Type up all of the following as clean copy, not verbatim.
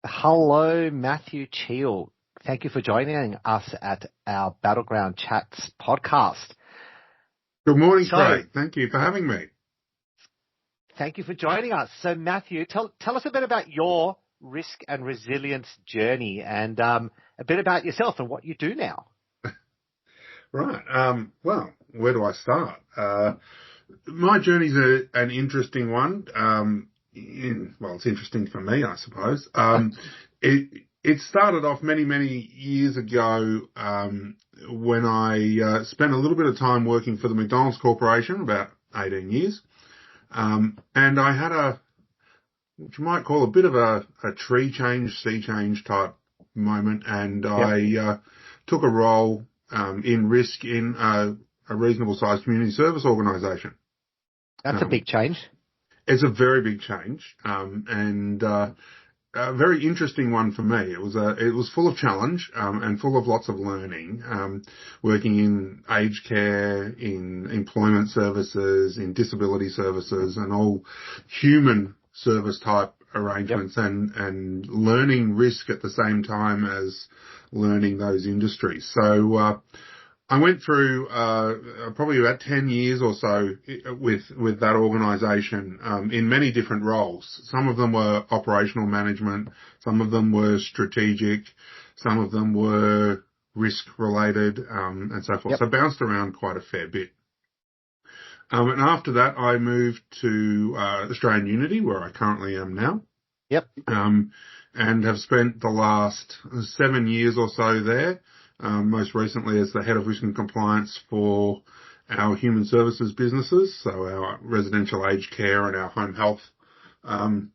Hello, Matthew Cheal. Thank you for joining us at our Battleground Chats podcast. Good morning, Craig. Thank you for having me. Thank you for joining us. So, Matthew, tell us a bit about your risk and resilience journey and a bit about yourself and what you do now. Right. Well, where do I start? My journey's an interesting one. It's interesting for me, I suppose. It started off many, many years ago when I spent a little bit of time working for the McDonald's Corporation, about 18 years. And I had what you might call a bit of a tree change, sea change type moment. And I took a role in risk in a reasonable sized community service organisation. That's a big change. It's a very big change, and a very interesting one for me. It was full of challenge, and full of lots of learning, working in aged care, in employment services, in disability services, and all human service type arrangements, and learning risk at the same time as learning those industries. So, I went through probably about 10 years or so with that organisation in many different roles. Some of them were operational management, some of them were strategic, some of them were risk related, and so forth. So I bounced around quite a fair bit. And after that, I moved to Australian Unity, where I currently am now. And have spent the last 7 years or so there. Most recently as the head of risk and compliance for our human services businesses, so our residential aged care and our home health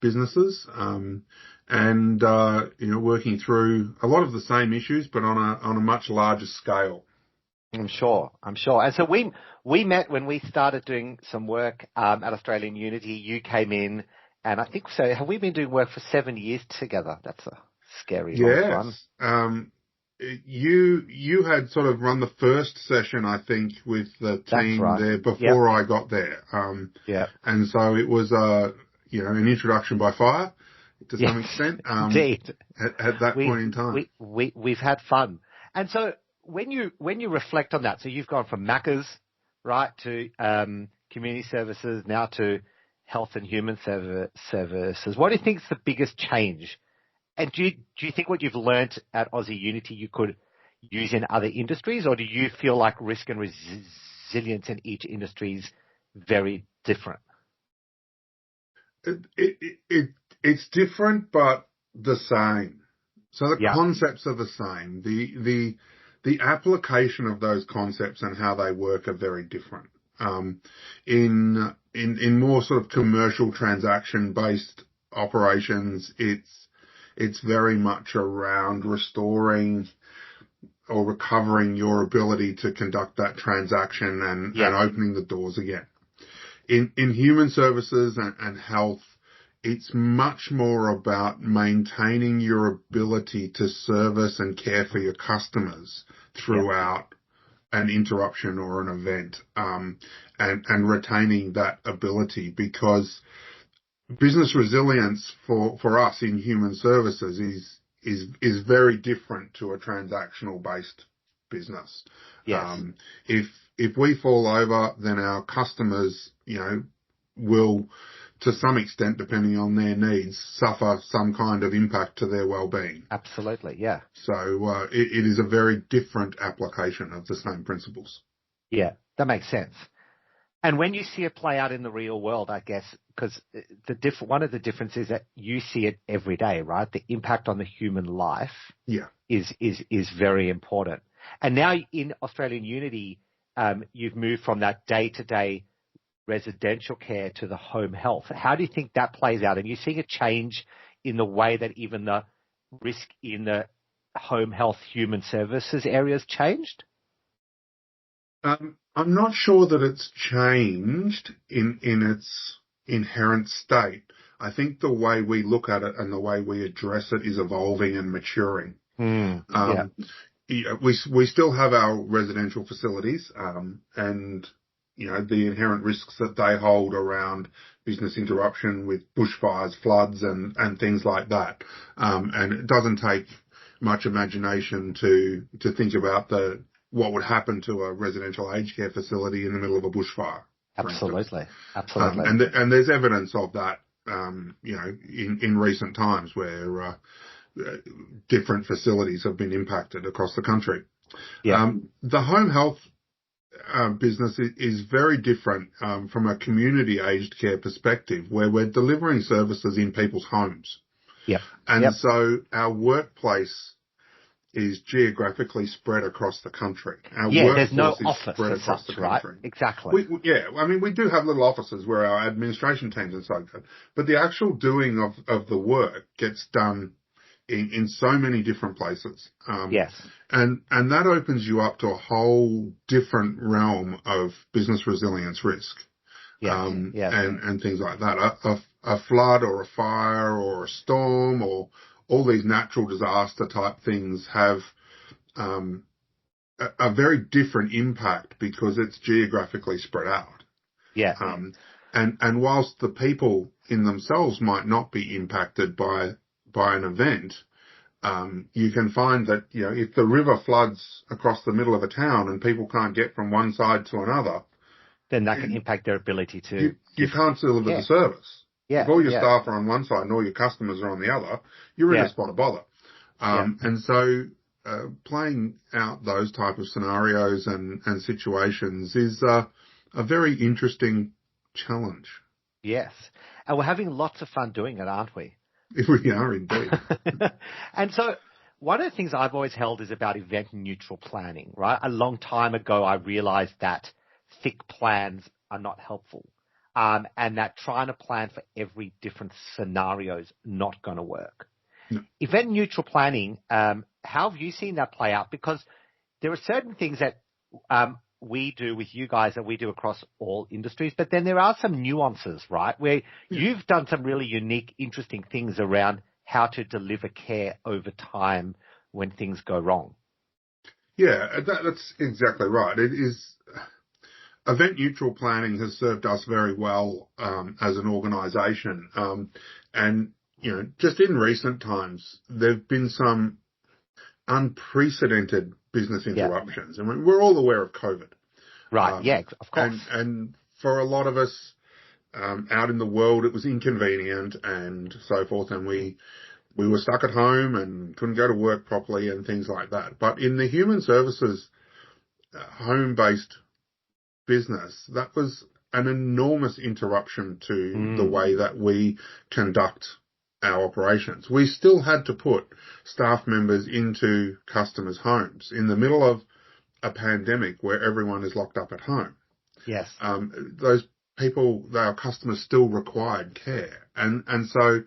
businesses, and working through a lot of the same issues, but on a much larger scale. I'm sure. And so we met when we started doing some work at Australian Unity. You came in, and I think so. Have we been doing work for 7 years together? That's a scary long time. You had sort of run the first session, I think, with the team there before I got there. And so it was, an introduction by fire to some extent. Indeed. At that point in time. We've had fun. And so when you reflect on that, so you've gone from Macca's, right, to community services, now to health and human services. What do you think is the biggest change? And do you think what you've learnt at Aussie Unity you could use in other industries, or do you feel like risk and resilience in each industry is very different? It's different, but the same. So the concepts are the same. The application of those concepts and how they work are very different. In more sort of commercial transaction based operations, it's very much around restoring or recovering your ability to conduct that transaction and opening the doors again. In human services and health, it's much more about maintaining your ability to service and care for your customers throughout an interruption or an event, and retaining that ability, because business resilience for us in human services is very different to a transactional based business. If we fall over, then our customers, will, to some extent, depending on their needs, suffer some kind of impact to their well-being. Absolutely, yeah. So it is a very different application of the same principles. Yeah, that makes sense. And when you see it play out in the real world, I guess, because one of the differences is that you see it every day, right? The impact on the human life is very important. And now in Australian Unity, you've moved from that day-to-day residential care to the home health. How do you think that plays out? And you're seeing a change in the way that even the risk in the home health human services areas changed? I'm not sure that it's changed in its inherent state. I think the way we look at it and the way we address it is evolving and maturing. We still have our residential facilities, and the inherent risks that they hold around business interruption with bushfires, floods, and things like that. And it doesn't take much imagination to think about what would happen to a residential aged care facility in the middle of a bushfire. Absolutely. And there's evidence of that, in recent times where different facilities have been impacted across the country. Yeah. The home health business is very different from a community aged care perspective, where we're delivering services in people's homes. Yep. And so our workplace is geographically spread across the country. There's no office as such, right? Exactly. We do have little offices where our administration teams and so forth, but the actual doing of the work gets done in so many different places. Yes. And that opens you up to a whole different realm of business resilience risk. Yes. And things like that. A flood or a fire or a storm or all these natural disaster type things have a very different impact because it's geographically spread out. Yeah. And whilst the people in themselves might not be impacted by an event, you can find that, if the river floods across the middle of a town and people can't get from one side to another, then that can impact their ability to... You can't deliver the service. Yeah. If all your staff are on one side and all your customers are on the other, you're in a spot of bother. And so playing out those type of scenarios and situations is a very interesting challenge. Yes. And we're having lots of fun doing it, aren't we? We are indeed. And so one of the things I've always held is about event neutral planning, right? A long time ago, I realized that thick plans are not helpful. And that trying to plan for every different scenario is not going to work. No. Event neutral planning, how have you seen that play out? Because there are certain things that we do with you guys that we do across all industries, but then there are some nuances, right, where you've done some really unique, interesting things around how to deliver care over time when things go wrong. Yeah, that's exactly right. It is. Event neutral planning has served us very well as an organisation, and just in recent times there've been some unprecedented business interruptions, and we're all aware of COVID, right? Of course. And for a lot of us out in the world, it was inconvenient and so forth, and we were stuck at home and couldn't go to work properly and things like that. But in the human services home-based business, that was an enormous interruption to the way that we conduct our operations. We still had to put staff members into customers' homes in the middle of a pandemic where everyone is locked up at home. Yes. Those people, our customers, still required care. And so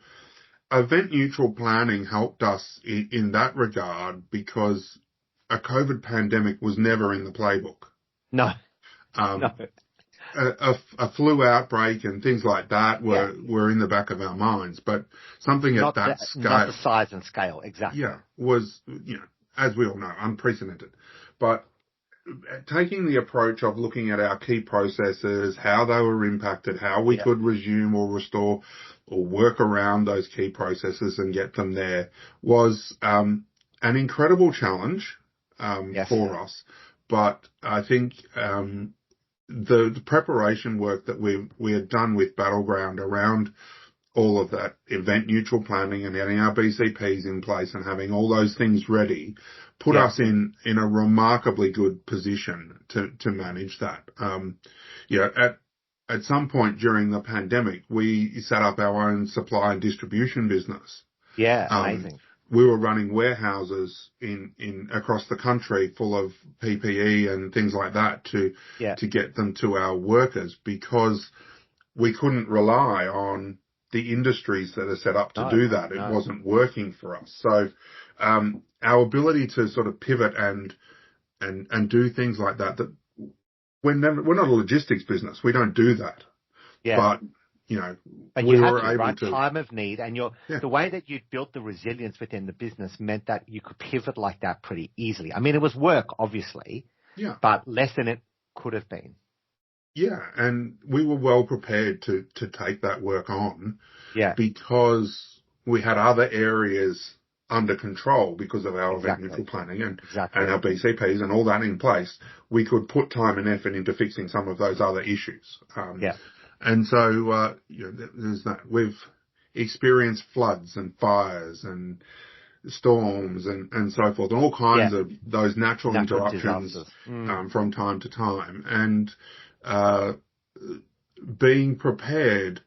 event neutral planning helped us in that regard because a COVID pandemic was never in the playbook. No. No. A flu outbreak and things like that were in the back of our minds, but something at that scale, not the size and scale, exactly. Was, as we all know, unprecedented. But taking the approach of looking at our key processes, how they were impacted, how we could resume or restore or work around those key processes and get them there was an incredible challenge for us. But I think the preparation work that we had done with Battleground around all of that event neutral planning and getting our BCPs in place and having all those things ready put us in a remarkably good position to manage that. At some point during the pandemic, we set up our own supply and distribution business. Yeah, amazing. We were running warehouses in across the country full of PPE and things like that to get them to our workers because we couldn't rely on the industries that are set up to do that. It wasn't working for us. So our ability to sort of pivot and do things like that we're not a logistics business. We don't do that. Yeah. But but we you were had to, able right? to. Time of need, and the way that you built the resilience within the business meant that you could pivot like that pretty easily. I mean, it was work, obviously, but less than it could have been. Yeah, and we were well prepared to take that work on Yeah, because we had other areas under control because of our event exactly. neutral planning and Exactly. our BCPs and all that in place. We could put time and effort into fixing some of those other issues. Yeah. And so, there's that. We've experienced floods and fires and storms and so forth, and all kinds Yeah. of those natural interruptions disasters. from time to time. And uh, being prepared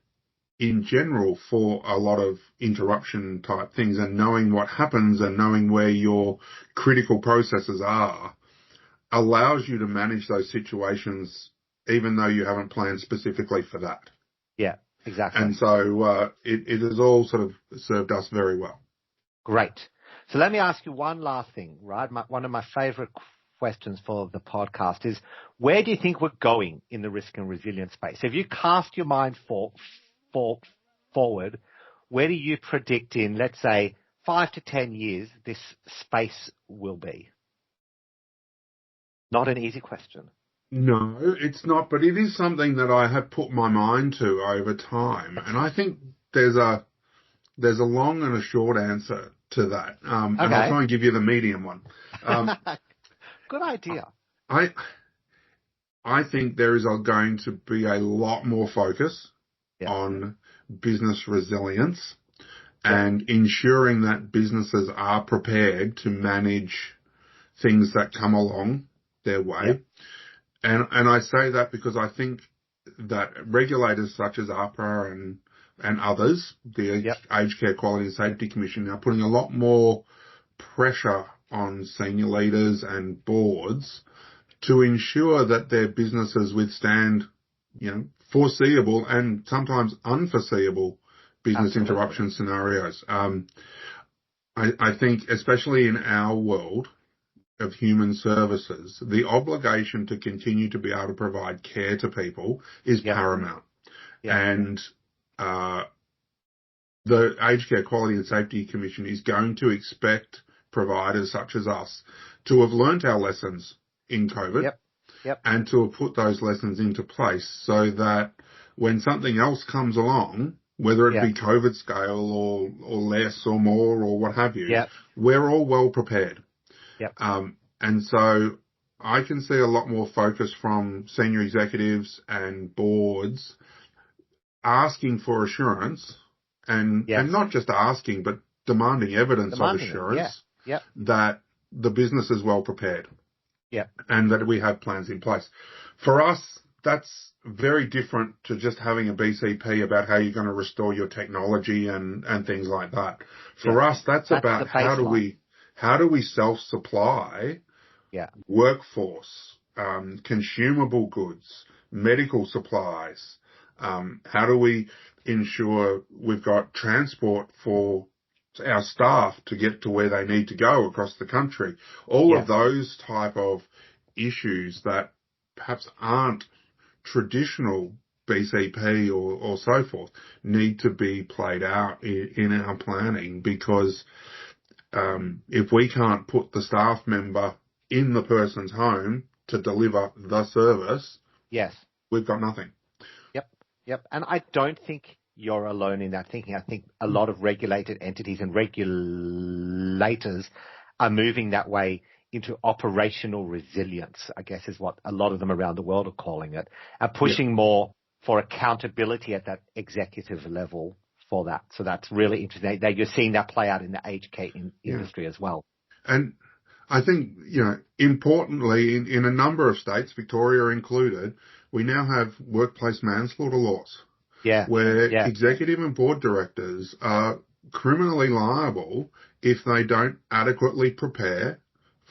in general for a lot of interruption type things and knowing what happens and knowing where your critical processes are allows you to manage those situations even though you haven't planned specifically for that. Yeah, exactly. And so it has all sort of served us very well. Great. So let me ask you one last thing, right? One of my favorite questions for the podcast is, where do you think we're going in the risk and resilience space? If you cast your mind forward, where do you predict in, let's say, 5 to 10 years, this space will be? Not an easy question. No, it's not, but it is something that I have put my mind to over time. And I think there's a long and a short answer to that. And I'll try and give you the medium one. Good idea. I think there is going to be a lot more focus on business resilience and ensuring that businesses are prepared to manage things that come along their way. And I say that because I think that regulators such as APRA and others, the Aged Care Quality and Safety Commission, are putting a lot more pressure on senior leaders and boards to ensure that their businesses withstand, foreseeable and sometimes unforeseeable business interruption scenarios. I think, especially in our world of human services, the obligation to continue to be able to provide care to people is paramount. And the Aged Care Quality and Safety Commission is going to expect providers such as us to have learnt our lessons in COVID and to have put those lessons into place so that when something else comes along, whether it be COVID scale or less or more or what have you, we're all well prepared. And so I can see a lot more focus from senior executives and boards asking for assurance and not just asking, but demanding evidence of assurance that the business is well prepared and that we have plans in place. For us, that's very different to just having a BCP about how you're going to restore your technology and things like that. For us, that's about how do we self-supply workforce, consumable goods, medical supplies. How do we ensure we've got transport for our staff to get to where they need to go across the country? All of those type of issues that perhaps aren't traditional BCP or so forth need to be played out in our planning, because if we can't put the staff member in the person's home to deliver the service, we've got nothing. Yep. And I don't think you're alone in that thinking. I think a lot of regulated entities and regulators are moving that way into operational resilience, I guess is what a lot of them around the world are calling it, and pushing more for accountability at that executive level for that. So that's really interesting. You're seeing that play out in the aged care industry as well. And I think, importantly, in a number of states, Victoria included, we now have workplace manslaughter laws. Where executive and board directors are criminally liable if they don't adequately prepare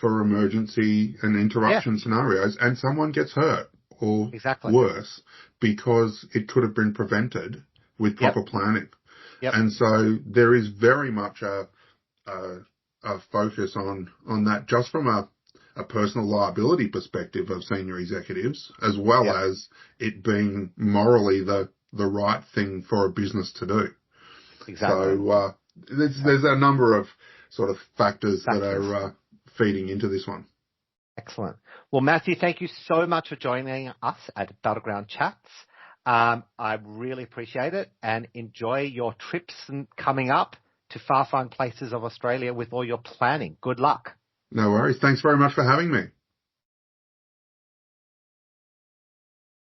for emergency and interruption scenarios and someone gets hurt or worse because it could have been prevented with proper planning. And so there is very much a focus on that, just from a personal liability perspective of senior executives, as well as it being morally the right thing for a business to do. So there's a number of sort of factors that are feeding into this one. Excellent. Well, Matthew, thank you so much for joining us at Battleground Chats. I really appreciate it, and enjoy your trips coming up to far-flung places of Australia with all your planning. Good luck. No worries. Thanks very much for having me.